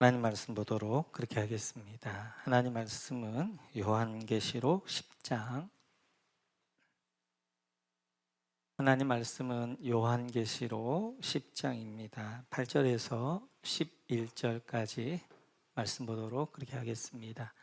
하나님 말씀 보도록 그렇게 하겠습니다. 하나님 말씀은 요한계시록 10장. 하나님 말씀은 요한계시록 10장입니다. 8절에서 11절까지 말씀 보도록 그렇게 하겠습니다.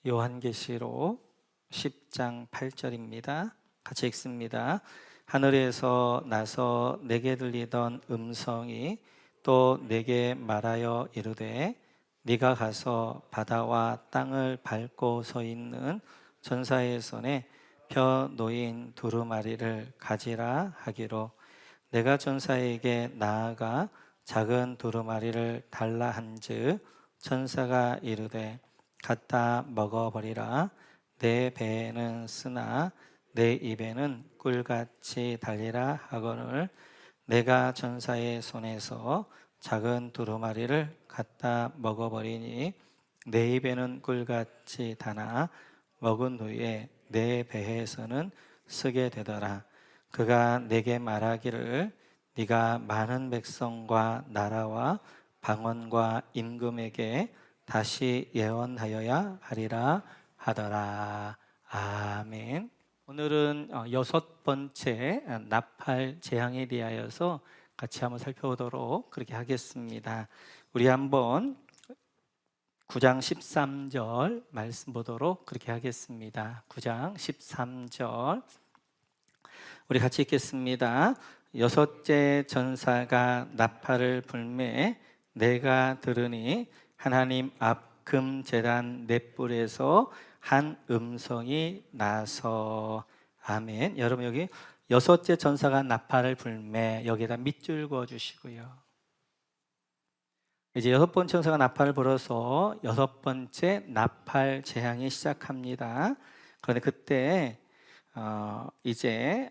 요한계시록 10장 8절입니다. 같이 읽습니다. 하늘에서 나서 내게 들리던 음성이 또 내게 말하여 이르되 네가 가서 바다와 땅을 밟고 서 있는 전사의 손에 펴 놓인 두루마리를 가지라 하기로, 내가 전사에게 나아가 작은 두루마리를 달라 한즉 전사가 이르되 갖다 먹어버리라. 내 배에는 쓰나 내 입에는 꿀같이 달리라 하거늘, 내가 전사의 손에서 작은 두루마리를 갖다 먹어버리니 내 입에는 꿀같이 다나 먹은 후에 내 배에서는 쓰게 되더라. 그가 내게 말하기를 네가 많은 백성과 나라와 방언과 임금에게 다시 예언하여야 하리라 하더라. 아멘. 오늘은 여섯 번째 나팔 재앙에 대하여서 같이 한번 살펴보도록 그렇게 하겠습니다. 우리 한번 9장 13절 말씀 보도록 그렇게 하겠습니다. 9장 13절 우리 같이 읽겠습니다. 여섯째 전사가 나팔을 불매 내가 들으니 하나님 앞 금제단 넷불에서 한 음성이 나서. 아멘. 여러분 여기 여섯째 전사가 나팔을 불매, 여기에다 밑줄 그어 주시고요. 이제 여섯 번째 전사가 나팔을 불어서 여섯 번째 나팔 재앙이 시작합니다. 그런데 그때 이제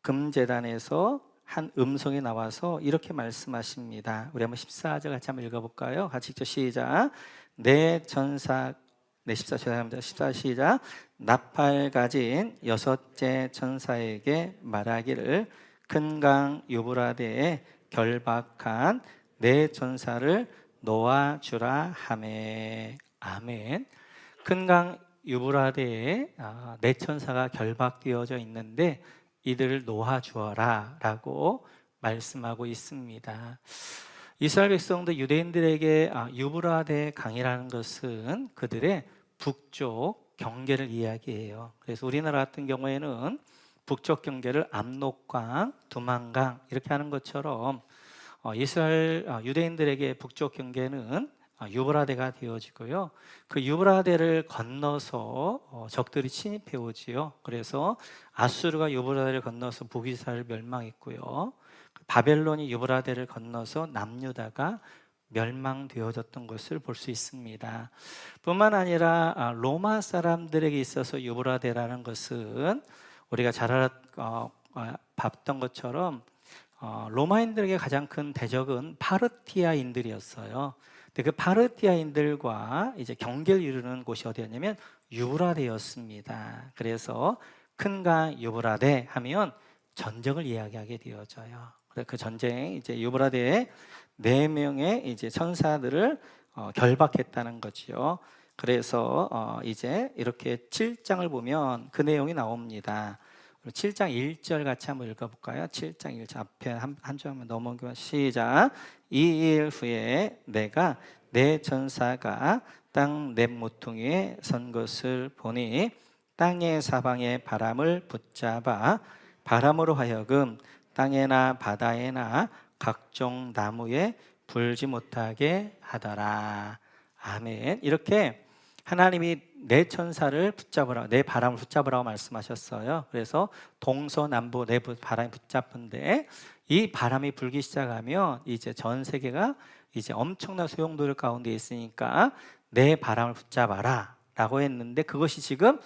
금제단에서 한 음성이 나와서 이렇게 말씀하십니다. 우리 한번 14절 같이 한번 읽어볼까요? 같이 읽죠. 시작. 내 전사, 네 14절 14 시작. 나팔 가진 여섯째 전사에게 말하기를 큰 강 유브라데에 결박한 내 전사를 놓아주라 하매. 아멘. 큰 강 유브라데에 내 천사가 결박되어져 있는데 이들을 놓아주어라 라고 말씀하고 있습니다. 이스라엘 백성들 유대인들에게 유브라데 강이라는 것은 그들의 북쪽 경계를 이야기해요. 그래서 우리나라 같은 경우에는 북쪽 경계를 압록강, 두만강 이렇게 하는 것처럼 이스라엘 유대인들에게 북쪽 경계는 유브라데가 되어지고요. 그 유브라데를 건너서 적들이 침입해 오지요. 그래서 아수르가 유브라데를 건너서 북이스라엘을 멸망했고요. 바벨론이 유브라데를 건너서 남유다가 멸망되어졌던 것을 볼 수 있습니다. 뿐만 아니라 로마 사람들에게 있어서 유브라데라는 것은 우리가 잘 봤던 것처럼 로마인들에게 가장 큰 대적은 파르티아인들이었어요. 근데 그 파르티아인들과 이제 경계를 이루는 곳이 어디였냐면 유브라데였습니다. 그래서 큰 강 유브라데 하면 전쟁을 이야기하게 되어져요. 그래서 그 전쟁 이제 유브라데에 4명의 이제 천사들을 결박했다는 거지요. 그래서 이제 이렇게 7장을 보면 그 내용이 나옵니다. 7장 1절 같이 한번 읽어볼까요? 7장 1절 앞에 한 줄 한번 넘어가 시작. 2일 후에 내가 내 전사가 땅 넷 모퉁이에 선 것을 보니 땅의 사방에 바람을 붙잡아 바람으로 하여금 땅에나 바다에나 각종 나무에 불지 못하게 하더라. 아멘. 이렇게 하나님이 내 천사를 붙잡으라, 내 바람을 붙잡으라고 말씀하셨어요. 그래서 동서남북 내 바람이 붙잡은데 이 바람이 불기 시작하면 이제 전 세계가 이제 엄청난 소용돌이 가운데 있으니까 내 바람을 붙잡아라 라고 했는데 그것이 지금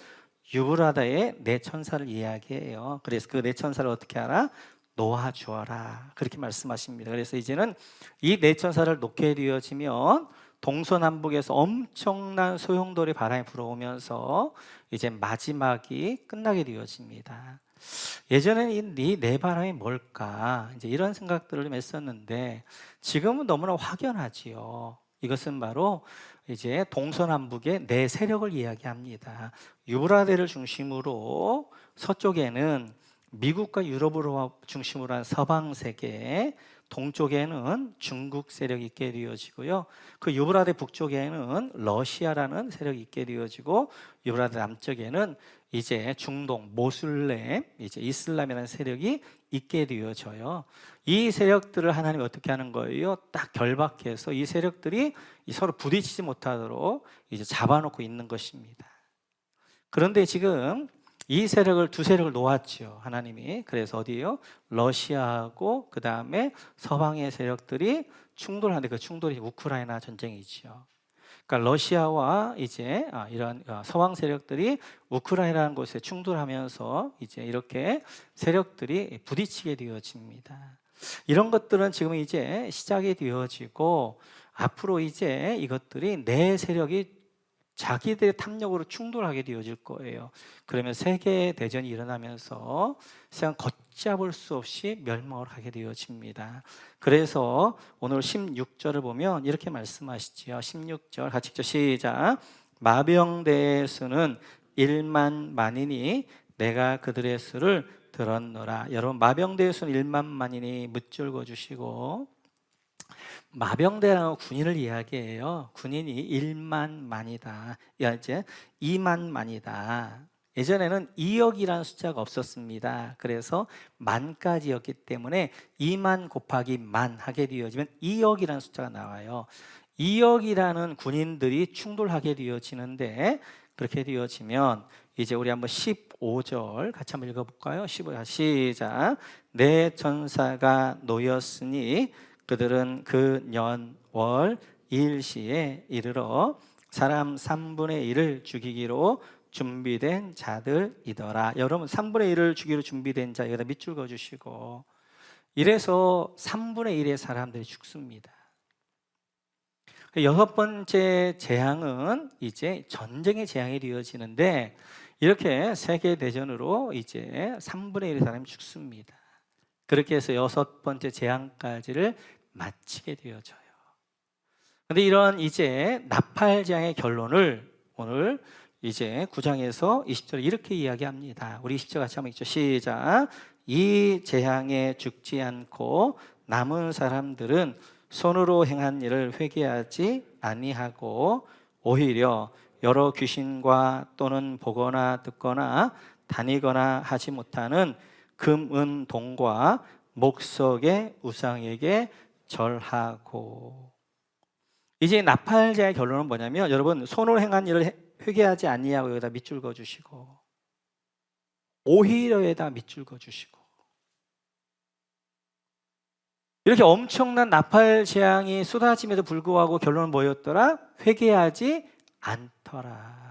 유브라다의 내 천사를 이야기해요. 그래서 그 내 천사를 어떻게 하라? 놓아주어라 그렇게 말씀하십니다. 그래서 이제는 이 내 천사를 놓게 되어지면 동서남북에서 엄청난 소용돌이 바람이 불어오면서 이제 마지막이 끝나게 되어집니다. 예전에는 이 내 바람이 뭘까 이제 이런 생각들을 좀 했었는데 지금은 너무나 확연하지요. 이것은 바로 이제 동서남북의 네 세력을 이야기합니다. 유브라데를 중심으로 서쪽에는 미국과 유럽을 중심으로 한 서방 세계, 동쪽에는 중국 세력이 있게 되어지고요. 그 유브라데 북쪽에는 러시아라는 세력이 있게 되어지고, 유브라데 남쪽에는 이제 중동, 모슬렘, 이제 이슬람이라는 세력이 있게 되어져요. 이 세력들을 하나님이 어떻게 하는 거예요? 딱 결박해서 이 세력들이 서로 부딪히지 못하도록 이제 잡아놓고 있는 것입니다. 그런데 지금 이 세력을 두 세력을 놓았죠, 하나님이. 그래서 어디요? 러시아하고 그 다음에 서방의 세력들이 충돌하는데, 그 충돌이 우크라이나 전쟁이죠. 그러니까 러시아와 이제 이런 서방 세력들이 우크라이나라는 곳에 충돌하면서 이제 이렇게 세력들이 부딪히게 되어집니다. 이런 것들은 지금 이제 시작이 되어지고, 앞으로 이제 이것들이 내 세력이 자기들의 탐욕으로 충돌하게 되어질 거예요. 그러면 세계 대전이 일어나면서 세상 걷잡을 수 없이 멸망을 하게 되어집니다. 그래서 오늘 16절을 보면 이렇게 말씀하시지요. 16절 같이 읽죠. 시작. 마병대의 수는 1만 만이니 내가 그들의 수를 들었노라. 여러분, 마병대의 수는 1만 만이니 묻줄거 주시고, 마병대라는 군인을 이야기해요. 군인이 1만 만이다. 이제 2만 만이다. 예전에는 2억이라는 숫자가 없었습니다. 그래서 만까지였기 때문에 2만 곱하기 만 하게 되어지면 2억이라는 숫자가 나와요. 2억이라는 군인들이 충돌하게 되어지는데, 그렇게 되어지면 이제 우리 한번 15절 같이 한번 읽어볼까요? 15절 시작. 내 전사가 놓였으니 그들은 그 년, 월, 일시에 이르러 사람 3분의 1을 죽이기로 준비된 자들이더라. 여러분, 3분의 1을 죽이기로 준비된 자, 여기다 밑줄 그어주시고, 이래서 3분의 1의 사람들이 죽습니다. 여섯 번째 재앙은 이제 전쟁의 재앙이 되어지는데, 이렇게 세계대전으로 이제 3분의 1의 사람이 죽습니다. 그렇게 해서 여섯 번째 재앙까지를 마치게 되어져요. 그런데 이런 이제 나팔장의 결론을 오늘 이제 9장에서 20절에 이렇게 이야기합니다. 우리 20절 같이 한번 읽죠. 시작. 이 재앙에 죽지 않고 남은 사람들은 손으로 행한 일을 회개하지 아니하고 오히려 여러 귀신과 또는 보거나 듣거나 다니거나 하지 못하는 금, 은, 동과 목석의 우상에게 절하고. 이제 나팔자의 결론은 뭐냐면, 여러분, 손으로 행한 일을 회개하지 아니하고 여기다 밑줄 그어주시고, 오히려에다 밑줄 그어주시고, 이렇게 엄청난 나팔 재앙이 쏟아짐에도 불구하고 결론은 뭐였더라? 회개하지 않더라.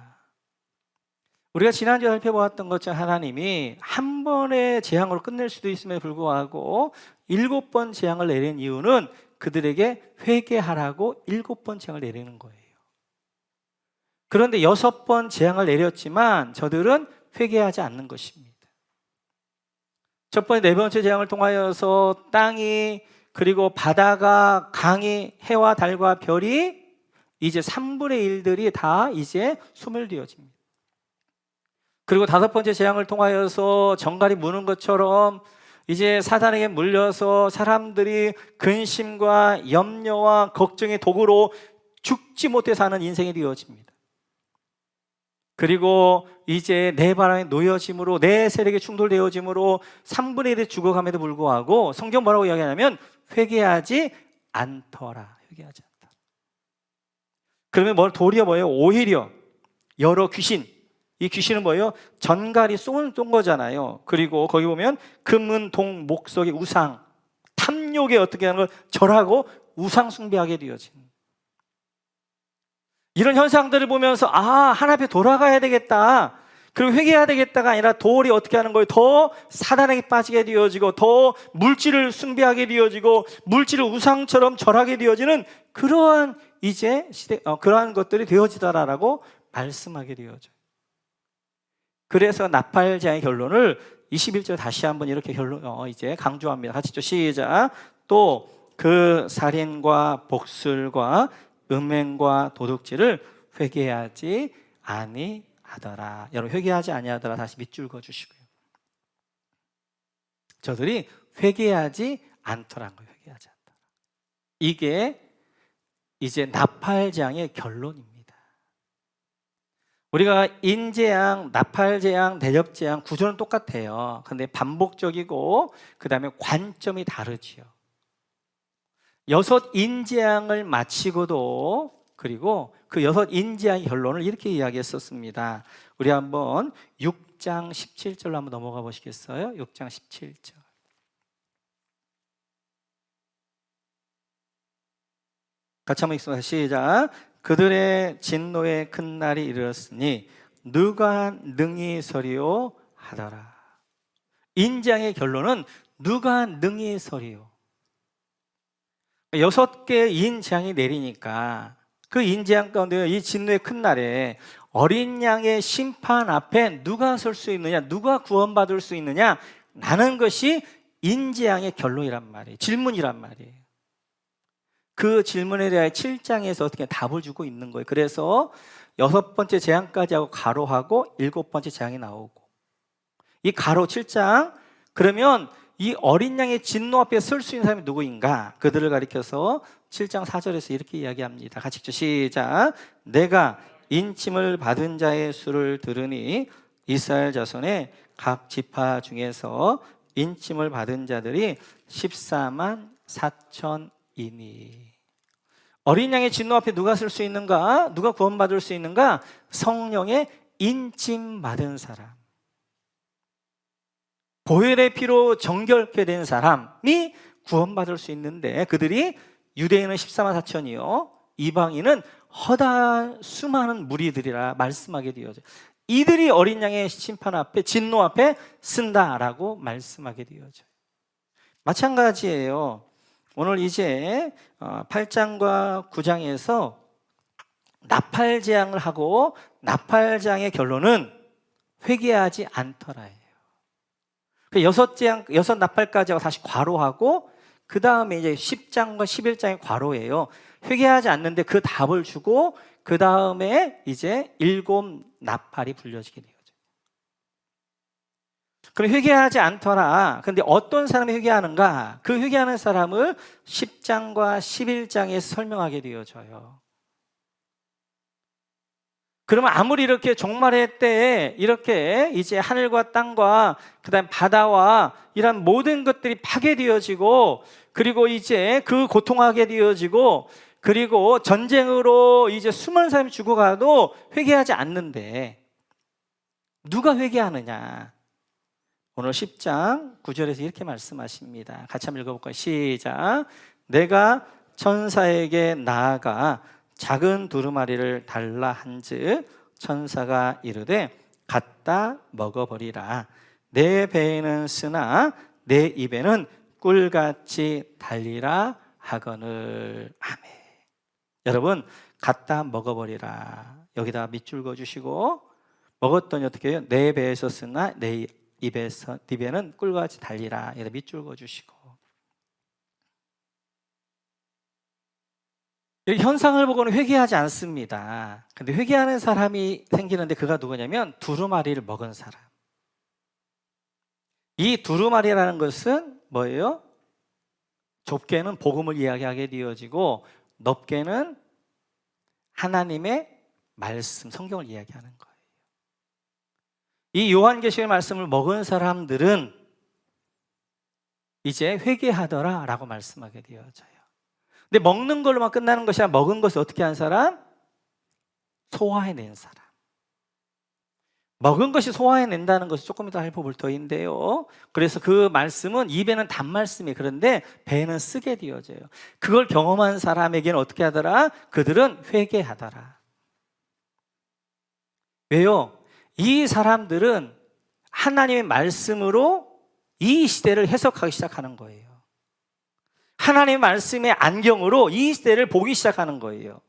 우리가 지난주에 살펴보았던 것처럼 하나님이 한 번의 재앙으로 끝낼 수도 있음에도 불구하고 7번 재앙을 내린 이유는 그들에게 회개하라고 7번 재앙을 내리는 거예요. 그런데 6번 재앙을 내렸지만 저들은 회개하지 않는 것입니다. 첫 번째, 네 번째 재앙을 통하여서 땅이, 그리고 바다가, 강이, 해와 달과 별이 이제 3분의 1들이 다 이제 소멸되어집니다. 그리고 다섯 번째 재앙을 통하여서 정갈이 무는 것처럼 이제 사단에게 물려서 사람들이 근심과 염려와 걱정의 도구로 죽지 못해 사는 인생이 되어집니다. 그리고 이제 내 바람에 놓여짐으로, 내 세력에 충돌되어짐으로 3분의 1이 죽어감에도 불구하고 성경 뭐라고 이야기하냐면 회개하지 않더라. 회개하지 않다. 그러면 도리어 뭐예요? 오히려 여러 귀신, 이 귀신은 뭐예요? 전갈이 쏜 거잖아요. 그리고 거기 보면 금은 동 목석의 우상, 탐욕에 어떻게 하는 걸 절하고 우상 숭배하게 되어진, 이런 현상들을 보면서 하나님 앞에 돌아가야 되겠다, 그리고 회개해야 되겠다가 아니라 도리 어떻게 하는 거예요? 더 사단에게 빠지게 되어지고, 더 물질을 숭배하게 되어지고, 물질을 우상처럼 절하게 되어지는 그러한 이제 그러한 것들이 되어지더라라고 말씀하게 되어져요. 그래서 나팔장의 결론을 21절 다시 한번 이렇게 이제 강조합니다. 같이 또 시작. 또 그 살인과 복술과 음행과 도둑질을 회개하지 아니하더라. 여러분, 회개하지 아니하더라 다시 밑줄 그어주시고요. 저들이 회개하지 않더라는 거예요. 회개하지 않더라. 이게 이제 나팔장의 결론입니다. 우리가 인재양, 나팔재앙, 대접재앙 구조는 똑같아요. 그런데 반복적이고 그 다음에 관점이 다르지요. 6 인재양을 마치고도 그리고 그 6 인재양의 결론을 이렇게 이야기했었습니다. 우리 한번 6장 17절로 한번 넘어가 보시겠어요? 6장 17절. 같이 한번 읽습니다. 시작. 그들의 진노의 큰 날이 이르렀으니 누가 능히 서리요 하더라. 인재양의 결론은 누가 능히 서리요. 6개의 인재양이 내리니까 그 인재양 가운데 이 진노의 큰 날에 어린 양의 심판 앞에 누가 설 수 있느냐, 누가 구원받을 수 있느냐 라는 것이 인재양의 결론이란 말이에요. 질문이란 말이에요. 그 질문에 대해 7장에서 어떻게 답을 주고 있는 거예요. 그래서 6번째 재앙까지 하고 가로하고 7번째 재앙이 나오고, 이 가로 7장, 그러면 이 어린 양의 진노 앞에 설 수 있는 사람이 누구인가? 그들을 가리켜서 7장 4절에서 이렇게 이야기합니다. 같이 읽죠. 시작. 내가 인침을 받은 자의 수를 들으니 이스라엘 자손의 각 지파 중에서 인침을 받은 자들이 14만 4천이니. 어린 양의 진노 앞에 누가 설 수 있는가? 누가 구원받을 수 있는가? 성령의 인침 받은 사람, 보혈의 피로 정결케 된 사람이 구원받을 수 있는데, 그들이 유대인은 14만 4천이요 이방인은 허다한 수많은 무리들이라 말씀하게 되어져요. 이들이 어린 양의 심판 앞에, 진노 앞에 쓴다라고 말씀하게 되어져요. 마찬가지예요. 오늘 이제 8장과 9장에서 나팔재앙을 하고 나팔재앙의 결론은 회개하지 않더라예요. 6재앙, 6나팔까지 하고 다시 과로하고 그 다음에 이제 10장과 11장의 과로예요. 회개하지 않는데 그 답을 주고 그 다음에 이제 7나팔이 불려지게 되죠. 그럼 회개하지 않더라. 그런데 어떤 사람이 회개하는가? 그 회개하는 사람을 10장과 11장에서 설명하게 되어져요. 그러면 아무리 이렇게 종말의 때에 이렇게 이제 하늘과 땅과 그다음 바다와 이런 모든 것들이 파괴되어지고, 그리고 이제 그 고통하게 되어지고, 그리고 전쟁으로 이제 수많은 사람이 죽어가도 회개하지 않는데 누가 회개하느냐? 오늘 10장 9절에서 이렇게 말씀하십니다. 같이 한번 읽어볼까요? 시작. 내가 천사에게 나아가 작은 두루마리를 달라 한즉 천사가 이르되 갖다 먹어버리라. 내 배에는 쓰나 내 입에는 꿀같이 달리라 하거늘. 아멘. 여러분, 갖다 먹어버리라. 여기다 밑줄 그어주시고, 먹었더니 어떻게 해요? 내 배에서 쓰나 내 입에는 꿀같이 달리라. 여기다 밑줄 그어주시고, 현상을 보고는 회개하지 않습니다. 근데 회개하는 사람이 생기는데 그가 누구냐면 두루마리를 먹은 사람. 이 두루마리라는 것은 뭐예요? 좁게는 복음을 이야기하게 되어지고 넓게는 하나님의 말씀, 성경을 이야기하는 거예요. 이 요한계시록의 말씀을 먹은 사람들은 이제 회개하더라 라고 말씀하게 되어져요. 근데 먹는 걸로만 끝나는 것이 아니라 먹은 것을 어떻게 한 사람? 소화해낸 사람. 먹은 것이 소화해낸다는 것이 조금 이따 살펴볼 터인데요. 그래서 그 말씀은 입에는 단 말씀이, 그런데 배에는 쓰게 되어져요. 그걸 경험한 사람에게는 어떻게 하더라? 그들은 회개하더라. 왜요? 이 사람들은 하나님의 말씀으로 이 시대를 해석하기 시작하는 거예요. 하나님의 말씀의 안경으로 이 시대를 보기 시작하는 거예요.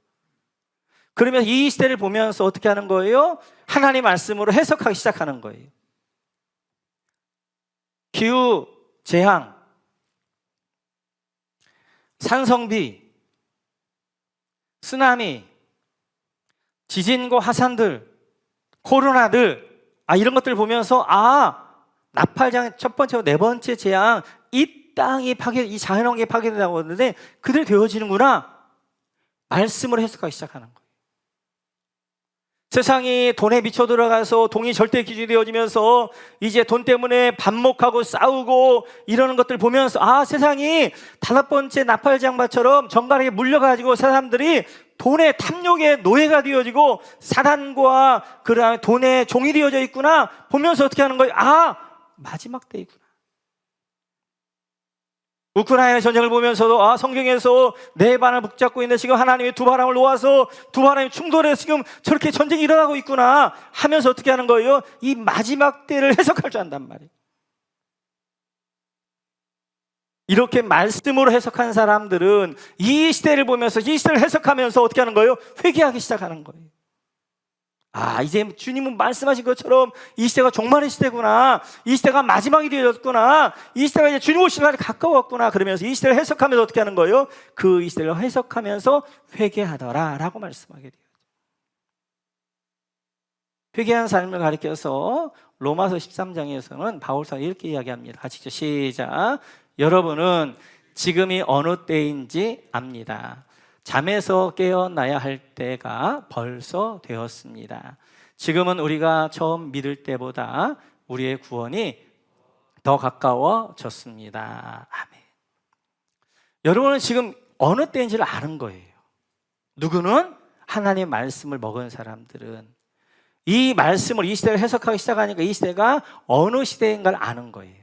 그러면 이 시대를 보면서 어떻게 하는 거예요? 하나님의 말씀으로 해석하기 시작하는 거예요. 기후, 재앙, 산성비, 쓰나미, 지진과 화산들, 코로나들, 이런 것들 보면서 나팔장 첫 번째, 네 번째 재앙, 이 땅이 이 자연환경이 파괴된다고 하는데 그대로 되어지는구나. 말씀을 해석하기 시작하는 거예요. 세상이 돈에 미쳐 들어가서 돈이 절대 기준이 되어지면서 이제 돈 때문에 반목하고 싸우고 이러는 것들 보면서 세상이 다섯 번째 나팔장마처럼 정갈하게 물려가지고 사람들이 돈의 탐욕의 노예가 되어지고 사단과 그 다음에 돈의 종이 되어져 있구나 보면서 어떻게 하는 거예요? 마지막 때이구나. 우크라이나 전쟁을 보면서도 성경에서 네 바람을 붙잡고 있는데 지금 하나님이 두 바람을 놓아서 두 바람이 충돌해서 지금 저렇게 전쟁이 일어나고 있구나 하면서 어떻게 하는 거예요? 이 마지막 때를 해석할 줄 안단 말이에요. 이렇게 말씀으로 해석한 사람들은 이 시대를 보면서 이 시대를 해석하면서 어떻게 하는 거예요? 회개하기 시작하는 거예요. 이제 주님은 말씀하신 것처럼 이 시대가 종말의 시대구나, 이 시대가 마지막이 되어졌구나, 이 시대가 이제 주님 오실 날이 가까웠구나 그러면서 이 시대를 해석하면서 어떻게 하는 거예요? 이 시대를 해석하면서 회개하더라 라고 말씀하게 돼요. 회개한 삶을 가리켜서 로마서 13장에서는 바울사가 이렇게 이야기합니다. 같이 시작. 여러분은 지금이 어느 때인지 압니다. 잠에서 깨어나야 할 때가 벌써 되었습니다. 지금은 우리가 처음 믿을 때보다 우리의 구원이 더 가까워졌습니다. 아멘. 여러분은 지금 어느 때인지를 아는 거예요. 누구는 하나님의 말씀을 먹은 사람들은 이 말씀을 이 시대를 해석하기 시작하니까 이 시대가 어느 시대인가를 아는 거예요.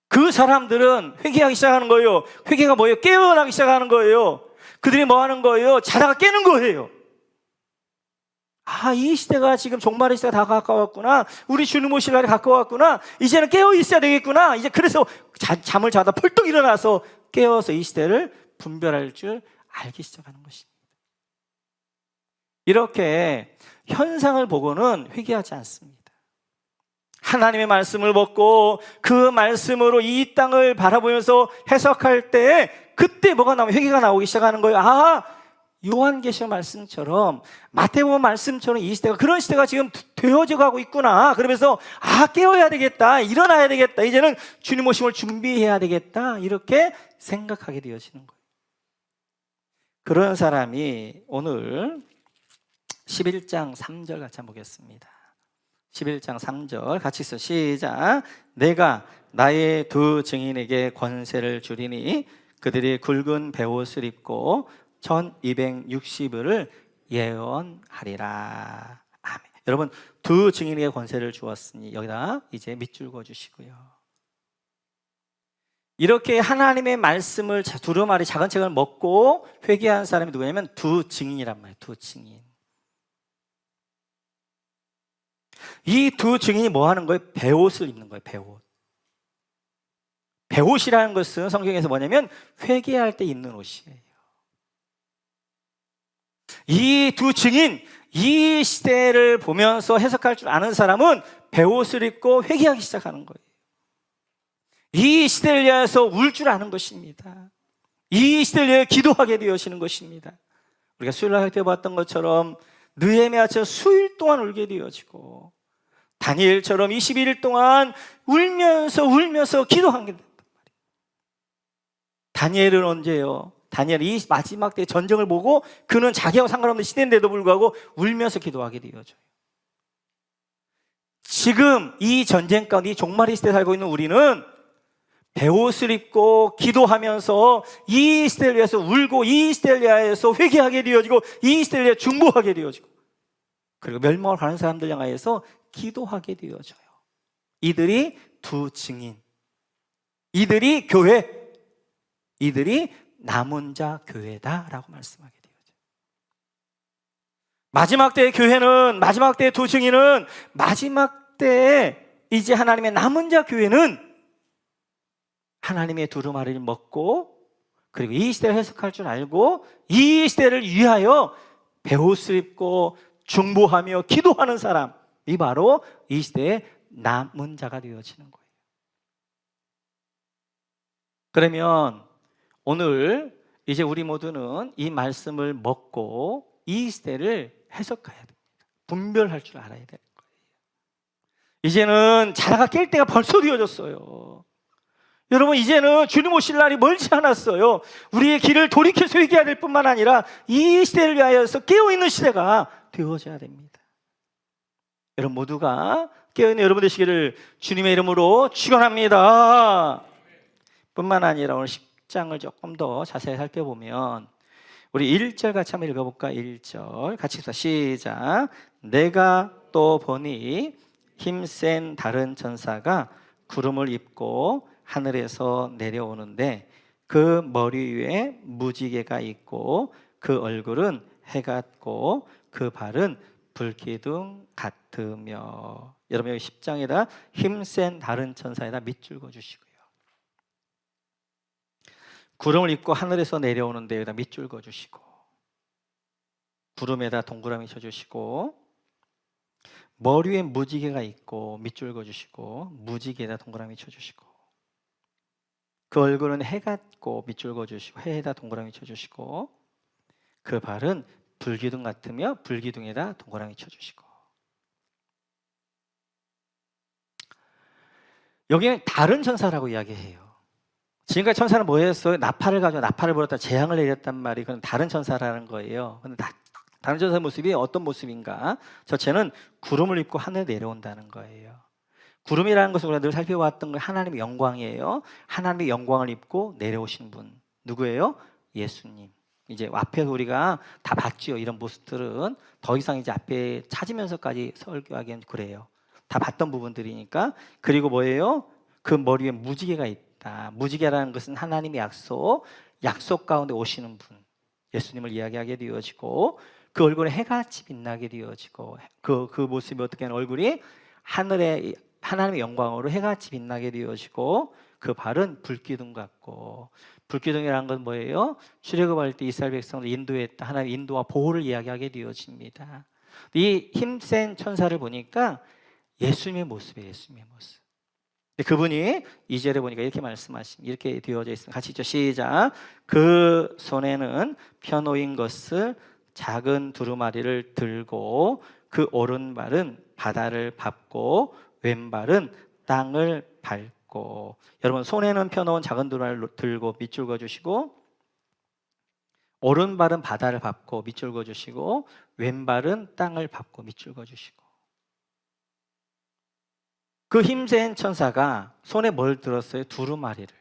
그 사람들은 회개하기 시작하는 거예요. 회개가 뭐예요? 깨어나기 시작하는 거예요. 그들이 뭐 하는 거예요? 자다가 깨는 거예요. 이 시대가 지금 종말의 시대가 다 가까웠구나. 우리 주님 오실 날이 가까웠구나. 이제는 깨어 있어야 되겠구나. 이제 그래서 잠을 자다 펄떡 일어나서 깨어서 이 시대를 분별할 줄 알기 시작하는 것입니다. 이렇게 현상을 보고는 회개하지 않습니다. 하나님의 말씀을 먹고 그 말씀으로 이 땅을 바라보면서 해석할 때 그때 뭐가 나오면 회개가 나오기 시작하는 거예요. 요한계시록 말씀처럼 마태복음 말씀처럼 이 시대가 그런 시대가 지금 되어져 가고 있구나. 그러면서 깨어야 되겠다. 일어나야 되겠다. 이제는 주님 오심을 준비해야 되겠다. 이렇게 생각하게 되어지는 거예요. 그런 사람이 오늘 11장 3절 같이 한번 보겠습니다. 11장 3절 같이 있어 시작. 내가 나의 두 증인에게 권세를 주리니 그들이 굵은 베옷을 입고 1260일을 예언하리라. 아멘. 여러분 두 증인에게 권세를 주었으니 여기다 이제 밑줄 그어주시고요. 이렇게 하나님의 말씀을 두루마리 작은 책을 먹고 회개한 사람이 누구냐면 두 증인이란 말이에요. 두 증인. 이 두 증인이 뭐 하는 거예요? 베옷을 입는 거예요. 베옷. 베옷이라는 것은 성경에서 뭐냐면 회개할 때 입는 옷이에요. 이 두 증인, 이 시대를 보면서 해석할 줄 아는 사람은 베옷을 입고 회개하기 시작하는 거예요. 이 시대를 위해서 울 줄 아는 것입니다. 이 시대를 위해 기도하게 되어지는 것입니다. 우리가 수요일날 때 봤던 것처럼 느헤미야처럼 수일 동안 울게 되어지고 다니엘처럼 21일 동안 울면서 기도한 게 된단 말이에요. 다니엘은 언제요? 다니엘은 이 마지막 때 전쟁을 보고 그는 자기하고 상관없는 시대인데도 불구하고 울면서 기도하게 되어져요. 지금 이 전쟁 가운데 이 종말의 시대에 살고 있는 우리는 베옷을 입고 기도하면서 이 시대를 위해서 울고 이 시대를 위해서 회개하게 되어지고 이 시대를 위해 중보하게 되어지고 그리고 멸망을 가는 사람들 향하여서 기도하게 되어져요. 이들이 두 증인, 이들이 교회, 이들이 남은 자 교회다라고 말씀하게 되어져요. 마지막 때의 교회는, 마지막 때의 두 증인은, 마지막 때에 이제 하나님의 남은 자 교회는 하나님의 두루마리를 먹고 그리고 이 시대를 해석할 줄 알고 이 시대를 위하여 베옷을 입고 중보하며 기도하는 사람이 바로 이 시대의 남은 자가 되어지는 거예요. 그러면 오늘 이제 우리 모두는 이 말씀을 먹고 이 시대를 해석해야 됩니다. 분별할 줄 알아야 될 거예요. 이제는 자다가 깰 때가 벌써 되어졌어요. 여러분, 이제는 주님 오실 날이 멀지 않았어요. 우리의 길을 돌이켜서 회개해야 될 뿐만 아니라 이 시대를 위하여서 깨어있는 시대가 되어져야 됩니다. 여러분 모두가 깨어있는 여러분 되시기를 주님의 이름으로 축원합니다. 뿐만 아니라 오늘 10장을 조금 더 자세히 살펴보면 우리 1절 같이 한번 읽어볼까? 1절 같이 읽자. 시작. 내가 또 보니 힘센 다른 천사가 구름을 입고 하늘에서 내려오는데 그 머리 위에 무지개가 있고 그 얼굴은 해 같고 그 발은 불기둥 같으며. 여러분 여기 10장에다 힘센 다른 천사에다 밑줄 그어주시고요. 구름을 입고 하늘에서 내려오는데 여기다 밑줄 그어주시고, 구름에다 동그라미 쳐주시고, 머리 위에 무지개가 있고 밑줄 그어주시고, 무지개에다 동그라미 쳐주시고, 그 얼굴은 해 같고 밑줄 그어주시고 해에다 동그라미 쳐주시고, 그 발은 불기둥 같으며 불기둥에다 동그라미 쳐주시고. 여기는 다른 천사라고 이야기해요. 지금까지 천사는 뭐 했어요? 나팔을 가지고 나팔을 불었다 재앙을 내렸단 말이, 그건 다른 천사라는 거예요. 근데 다른 천사의 모습이 어떤 모습인가? 저체는 구름을 입고 하늘에 내려온다는 거예요. 구름이라는 것을 우리가 늘 살펴왔던 건 하나님의 영광이에요. 하나님의 영광을 입고 내려오신 분 누구예요? 예수님. 이제 앞에서 우리가 다 봤죠. 이런 모습들은 더 이상 이제 앞에 찾으면서까지 설교하기엔 그래요. 다 봤던 부분들이니까. 그리고 뭐예요? 그 머리에 무지개가 있다. 무지개라는 것은 하나님의 약속 가운데 오시는 분, 예수님을 이야기하게 되어지고, 그 얼굴에 해같이 빛나게 되어지고, 그 모습이 어떻게 하는 얼굴이 하늘에 하나님의 영광으로 해같이 빛나게 되어지고, 그 발은 불기둥 같고. 불기둥이라는 건 뭐예요? 출애굽할 때 이스라엘 백성을 인도했다. 하나님의 인도와 보호를 이야기하게 되어집니다. 이 힘센 천사를 보니까 예수님의 모습이에요. 예수님의 모습. 그분이 2절에 보니까 이렇게 말씀하십니다. 이렇게 되어져 있습니다. 같이 읽죠. 시작. 그 손에는 펴놓인 것을 작은 두루마리를 들고 그 오른발은 바다를 밟고 왼발은 땅을 밟고. 여러분 손에는 펴놓은 작은 두루마리를 들고 밑줄 그어주시고, 오른발은 바다를 밟고 밑줄 그어주시고, 왼발은 땅을 밟고 밑줄 그어주시고. 그 힘센 천사가 손에 뭘 들었어요? 두루마리를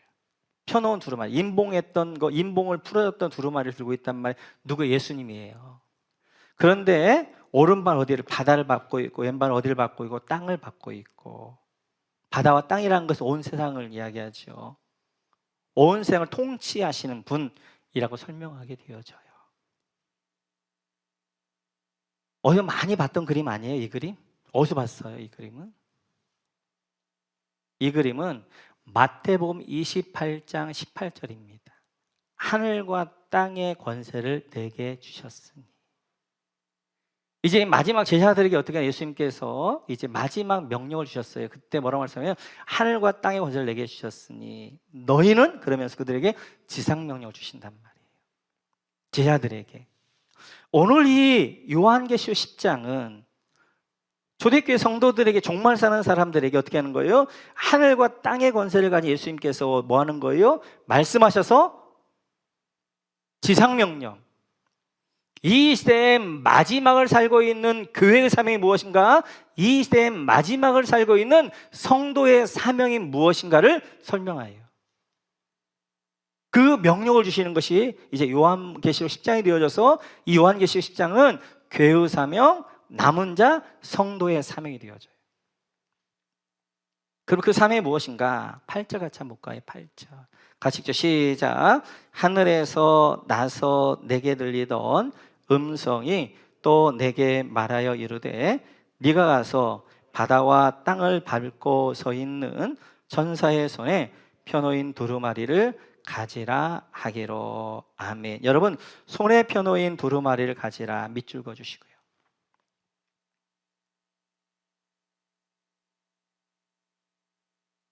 펴놓은 두루마리, 임봉했던 거, 임봉을 풀어줬던 두루마리를 들고 있단 말이에요. 누구? 예수님이에요. 그런데 오른발 어디를 바다를 밟고 있고 왼발 어디를 밟고 있고 땅을 밟고 있고. 바다와 땅이라는 것은 온 세상을 이야기하죠. 온 세상을 통치하시는 분이라고 설명하게 되어져요. 어디서 많이 봤던 그림 아니에요? 이 그림? 어디서 봤어요? 이 그림은? 이 그림은 마태복음 28장 18절입니다. 하늘과 땅의 권세를 내게 주셨으니. 이제 마지막 제자들에게 어떻게 예수님께서 이제 마지막 명령을 주셨어요. 그때 뭐라고 말씀하면 하늘과 땅의 권세를 내게 주셨으니 너희는, 그러면서 그들에게 지상 명령을 주신단 말이에요. 제자들에게. 오늘 이 요한계시록 10장은 초대교회 성도들에게, 종말 사는 사람들에게 어떻게 하는 거예요? 하늘과 땅의 권세를 가진 예수님께서 뭐 하는 거예요? 말씀하셔서 지상명령. 이 시대의 마지막을 살고 있는 교회의 사명이 무엇인가? 이 시대의 마지막을 살고 있는 성도의 사명이 무엇인가를 설명해요. 그 명령을 주시는 것이 이제 요한계시록 10장이 되어져서, 이 요한계시록 10장은 교회의 사명, 남은 자 성도의 사명이 되어져요. 그럼 그 사명이 무엇인가? 8절 같이 한번 볼까요? 8절 같이 읽죠. 시작. 하늘에서 나서 내게 들리던 음성이 또 내게 말하여 이르되 네가 가서 바다와 땅을 밟고 서 있는 천사의 손에 펴놓인 두루마리를 가지라 하기로. 아멘. 여러분 손에 펴놓인 두루마리를 가지라 밑줄 그어주시고요.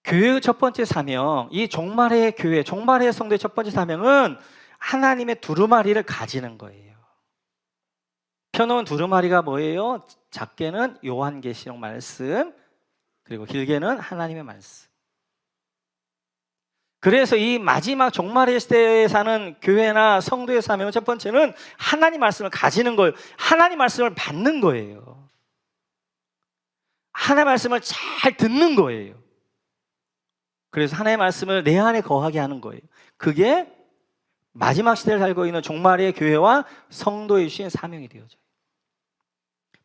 교회의 첫 번째 사명, 이 종말의 교회, 종말의 성도의 첫 번째 사명은 하나님의 두루마리를 가지는 거예요. 펴놓은 두루마리가 뭐예요? 작게는 요한계시록 말씀, 그리고 길게는 하나님의 말씀. 그래서 이 마지막 종말의 시대에 사는 교회나 성도의 사명은 첫 번째는 하나님 말씀을 가지는 거예요. 하나님 말씀을 받는 거예요. 하나님 말씀을 잘 듣는 거예요. 그래서 하나님의 말씀을 내 안에 거하게 하는 거예요. 그게 마지막 시대를 살고 있는 종말의 교회와 성도에 주신 사명이 되어져요.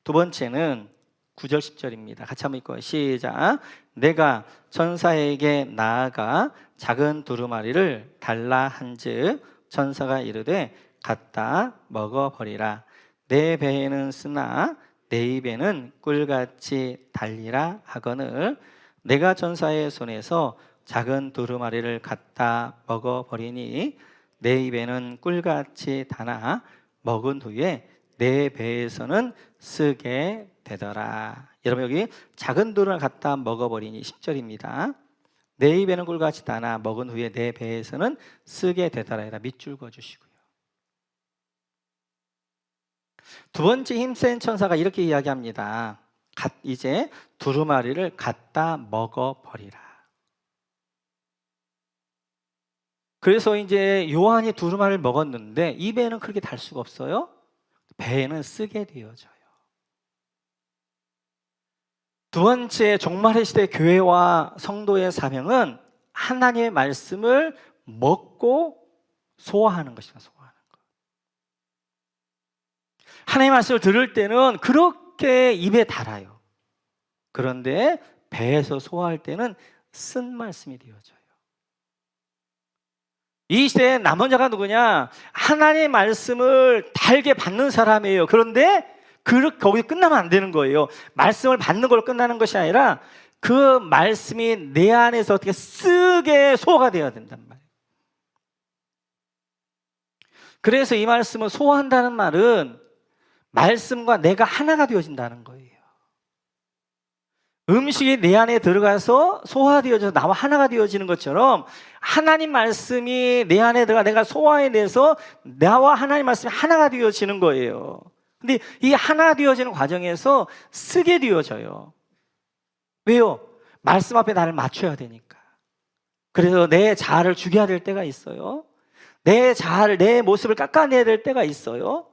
두 번째는 9절 10절입니다. 같이 한번 읽고요. 시작. 내가 천사에게 나아가 작은 두루마리를 달라 한즉 천사가 이르되 갖다 먹어버리라. 내 배에는 쓰나 내 입에는 꿀같이 달리라 하거늘 내가 천사의 손에서 작은 두루마리를 갖다 먹어버리니 내 입에는 꿀같이 다나 먹은 후에 내 배에서는 쓰게 되더라. 여러분 여기 작은 두루마리를 갖다 먹어버리니 10절입니다. 내 입에는 꿀같이 다나 먹은 후에 내 배에서는 쓰게 되더라. 밑줄 그어주시고요. 두 번째 힘센 천사가 이렇게 이야기합니다. 이제 두루마리를 갖다 먹어버리라. 그래서 이제 요한이 두루마리를 먹었는데 입에는 그렇게 달 수가 없어요. 배에는 쓰게 되어져요. 두 번째 종말의 시대 교회와 성도의 사명은 하나님의 말씀을 먹고 소화하는 것이다. 소화하는 것. 하나님의 말씀을 들을 때는 그렇게 입에 달아요. 그런데 배에서 소화할 때는 쓴 말씀이 되어져요. 이 시대에 남은 자가 누구냐? 하나님의 말씀을 달게 받는 사람이에요. 그런데 거기 끝나면 안 되는 거예요. 말씀을 받는 걸로 끝나는 것이 아니라 그 말씀이 내 안에서 어떻게 쓰게 소화가 되어야 된단 말이에요. 그래서 이 말씀을 소화한다는 말은 말씀과 내가 하나가 되어진다는 거예요. 음식이 내 안에 들어가서 소화되어져서 나와 하나가 되어지는 것처럼 하나님 말씀이 내 안에 들어가 내가 소화해내서 나와 하나님 말씀이 하나가 되어지는 거예요. 근데 이 하나 되어지는 과정에서 쓰게 되어져요. 왜요? 말씀 앞에 나를 맞춰야 되니까. 그래서 내 자아를 죽여야 될 때가 있어요. 내 자아를, 내 모습을 깎아내야 될 때가 있어요.